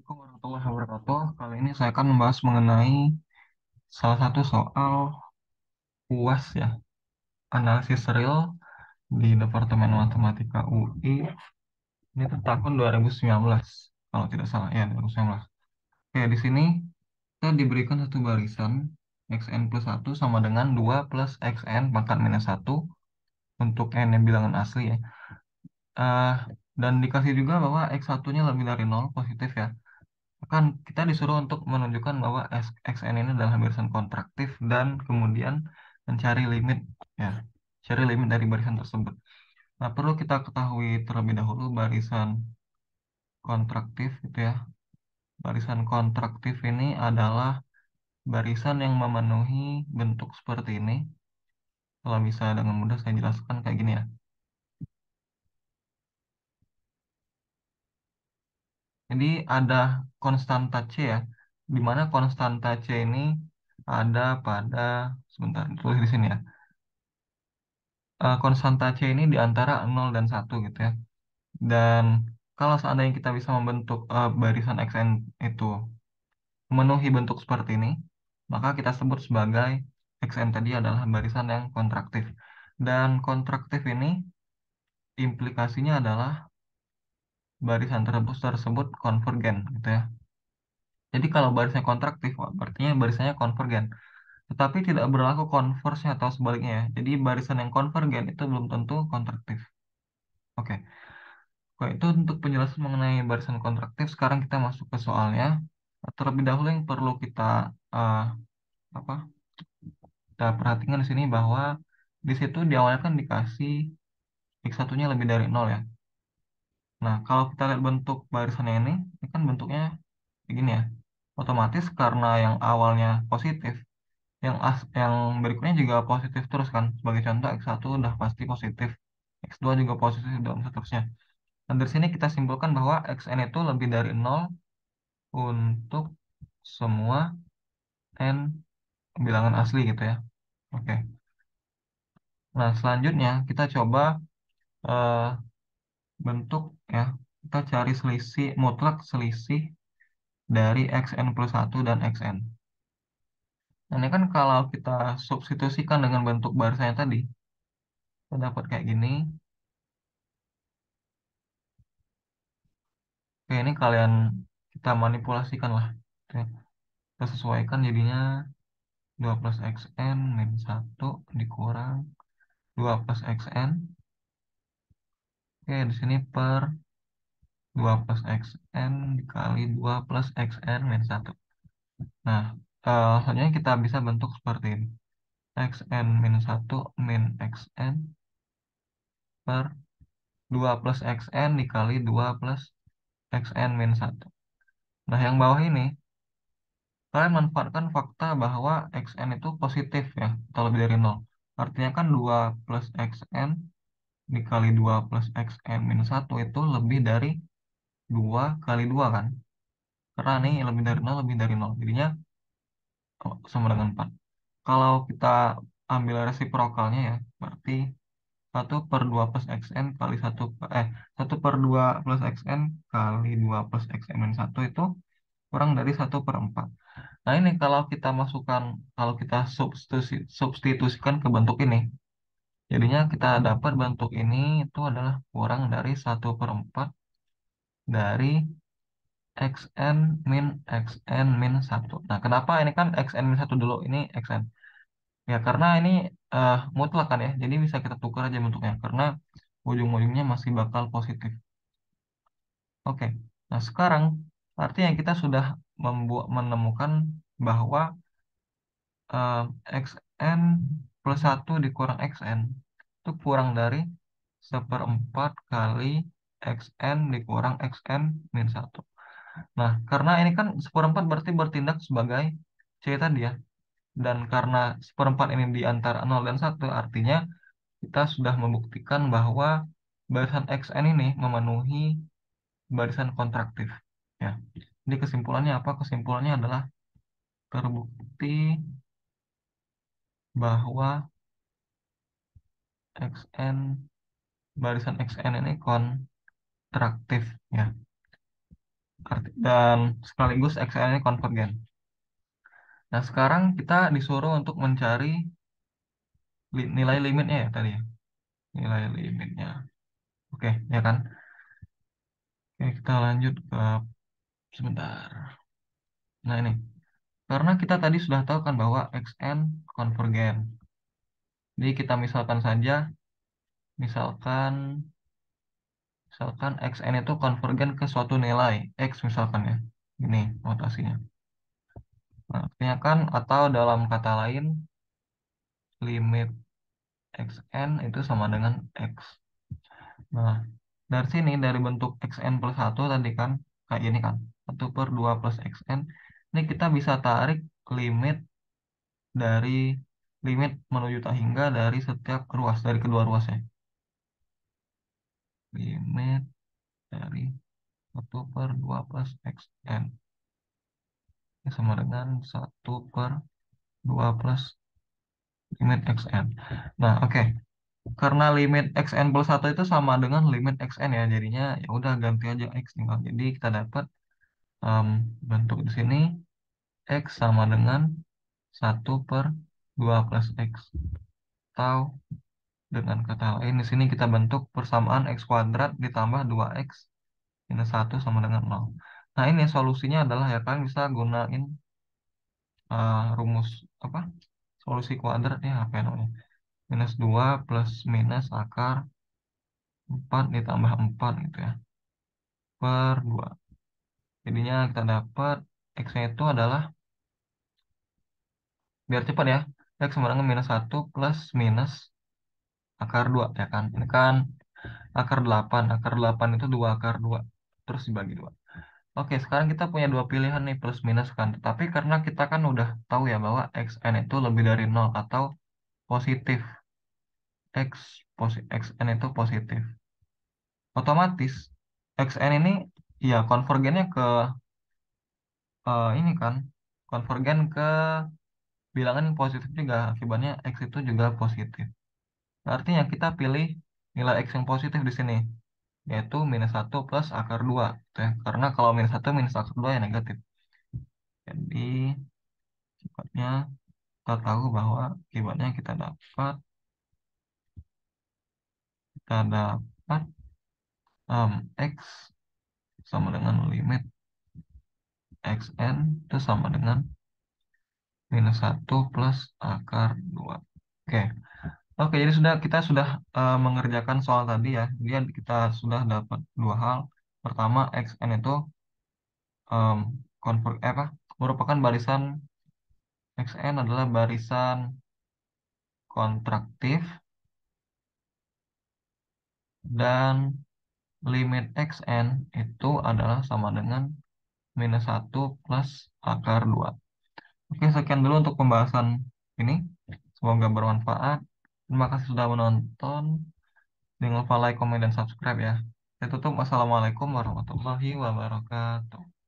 Assalamualaikum warahmatullahi wabarakatuh. Kali ini saya akan membahas mengenai salah satu soal UAS ya, analisis real di Departemen Matematika UI. Ini tuh tahun 2019, kalau tidak salah ya 2019. Oke, di sini kita diberikan satu barisan xn plus 1 sama dengan 2 plus xn pangkat minus 1 untuk n yang bilangan asli ya. Eh, dan dikasih juga bahwa x1-nya lebih dari 0, positif ya. Kan kita disuruh untuk menunjukkan bahwa xn ini adalah barisan kontraktif dan kemudian mencari limit ya, cari limit dari barisan tersebut. Nah, perlu kita ketahui terlebih dahulu barisan kontraktif itu ya. Barisan kontraktif ini adalah barisan yang memenuhi bentuk seperti ini. Kalau bisa dengan mudah saya jelaskan kayak gini ya. Jadi ada konstanta C ya, di mana konstanta C ini ada pada, sebentar, tulis di sini ya. Konstanta C ini di antara 0 dan 1 gitu ya. Dan kalau seandainya kita bisa membentuk barisan Xn itu memenuhi bentuk seperti ini, maka kita sebut sebagai Xn tadi adalah barisan yang kontraktif. Dan kontraktif ini implikasinya adalah barisan tersebut konvergen gitu ya. Jadi kalau barisnya kontraktif, artinya barisannya konvergen. Tetapi tidak berlaku konversnya atau sebaliknya ya. Jadi barisan yang konvergen itu belum tentu kontraktif. Oke. Oke, itu untuk penjelasan mengenai barisan kontraktif. Sekarang kita masuk ke soalnya. Terlebih dahulu yang perlu kita eh, apa? Kita perhatikan di sini bahwa di situ di awalnya kan dikasih x1-nya lebih dari 0 ya. Nah, kalau kita lihat bentuk barisannya ini kan bentuknya begini ya. Otomatis karena yang awalnya positif, yang berikutnya juga positif terus kan. Sebagai contoh x1 udah pasti positif, x2 juga positif dan seterusnya. Dan dari sini kita simpulkan bahwa xn itu lebih dari 0 untuk semua n bilangan asli gitu ya. Oke. Nah, selanjutnya kita coba eh, bentuk ya. Kita cari selisih mutlak selisih dari xn plus 1 dan xn. Nah, ini kan kalau kita substitusikan dengan bentuk barisannya tadi, kita dapat kayak gini. Oke, ini kalian kita manipulasikan lah. Oke, kita sesuaikan jadinya 2 plus xn min 1 dikurang 2 plus xn. Oke, di sini per 2 plus xn dikali 2 plus xn min 1. Nah, selanjutnya kita bisa bentuk seperti ini. Xn min 1 min xn per 2 plus xn dikali 2 plus xn min 1. Nah, yang bawah ini, kalian manfaatkan fakta bahwa xn itu positif ya, atau lebih dari 0. Artinya kan 2 plus xn dikali 2 plus xn min 1 itu lebih dari 2 kali 2 kan. Karena ini lebih dari 0, lebih dari 0. Jadinya sama dengan 4. Kalau kita ambil resiprokalnya ya, berarti 1 per 2 plus xn kali 1 per 2 plus xn kali 2 plus xn min 1 itu kurang dari 1 per 4. Nah ini kalau kita masukkan, kalau kita substitusikan ke bentuk ini, jadinya kita dapat bentuk ini itu adalah kurang dari 1 per 4 dari xn min xn min 1. Nah kenapa ini kan xn min 1 dulu, ini xn. Ya, karena ini mutlak kan ya, jadi bisa kita tukar aja bentuknya, karena ujung-ujungnya masih bakal positif. Oke, nah sekarang artinya kita sudah menemukan bahwa eh, xn plus 1 dikurang xn itu kurang dari seperempat kali xn dikurang xn min 1. Nah, karena ini kan seperempat berarti bertindak sebagai C tadi ya, dan karena seperempat ini di antara 0 dan 1, artinya kita sudah membuktikan bahwa barisan xn ini memenuhi barisan kontraktif. Ya. Jadi kesimpulannya apa? Kesimpulannya adalah terbukti bahwa xn barisan xn ini kontraktif ya. dan sekaligus XN-nya konvergen. Nah, sekarang kita disuruh untuk mencari nilai limitnya ya tadi ya. Nilai limitnya. Oke, ya kan? Oke, kita lanjut ke sebentar. Nah, ini. Karena kita tadi sudah tahu kan bahwa XN konvergen. Jadi kita misalkan saja, misalkan misalkan XN itu konvergen ke suatu nilai X misalkan ya. Ini notasinya. Nah, artinya kan atau dalam kata lain, limit XN itu sama dengan X. Nah, dari sini, dari bentuk XN plus 1 tadi kan, kayak ini kan, 1/2 plus XN, ini kita bisa tarik limit dari limit menuju tak hingga dari setiap ruas, dari kedua ruasnya. Limit dari 1/2 plus XN. Ini sama dengan 1/2 plus limit XN. Nah, oke. Karena limit XN plus 1 itu sama dengan limit XN ya, jadinya ya udah ganti aja X tinggal. Jadi kita dapat em, bentuk di sini X sama dengan 1/2 plus X. Atau dengan kata lain, di sini kita bentuk persamaan X kuadrat ditambah 2X minus 1 sama dengan 0. Nah, ini solusinya adalah ya kalian bisa gunain rumus apa? Solusi kuadrat ya, apa ya namanya? Minus 2 plus minus akar 4 ditambah 4 gitu ya. Per 2. Jadinya kita dapat X-nya itu adalah, biar cepat ya, X sama dengan minus 1 plus minus akar 2 ya kan. Ini kan akar 8. Akar 8 itu 2 akar 2. Terus dibagi 2. Oke, sekarang kita punya dua pilihan nih plus minus kan. Tapi karena kita kan udah tahu ya bahwa xn itu lebih dari 0 atau positif. Xn itu positif. Otomatis xn ini ya konvergennya ke ini kan. Konvergen ke bilangan yang positif juga. Akibatnya x itu juga positif. Artinya kita pilih nilai x yang positif di sini, yaitu minus 1 plus akar 2. Gitu ya. Karena kalau minus 1 minus akar 2 ya negatif. Jadi akibatnya kita tahu bahwa akibatnya kita dapat x sama dengan limit xn itu sama dengan minus 1 plus akar 2. Oke. Oke, jadi kita sudah mengerjakan soal tadi ya. Jadi kita sudah dapat dua hal. Pertama, xn itu em, merupakan barisan. Xn adalah barisan kontraktif dan limit xn itu adalah sama dengan minus 1 plus akar 2. Oke, sekian dulu untuk pembahasan ini. Semoga bermanfaat. Terima kasih sudah menonton. Jangan lupa like, komen, dan subscribe ya. Saya tutup. Wassalamualaikum warahmatullahi wabarakatuh.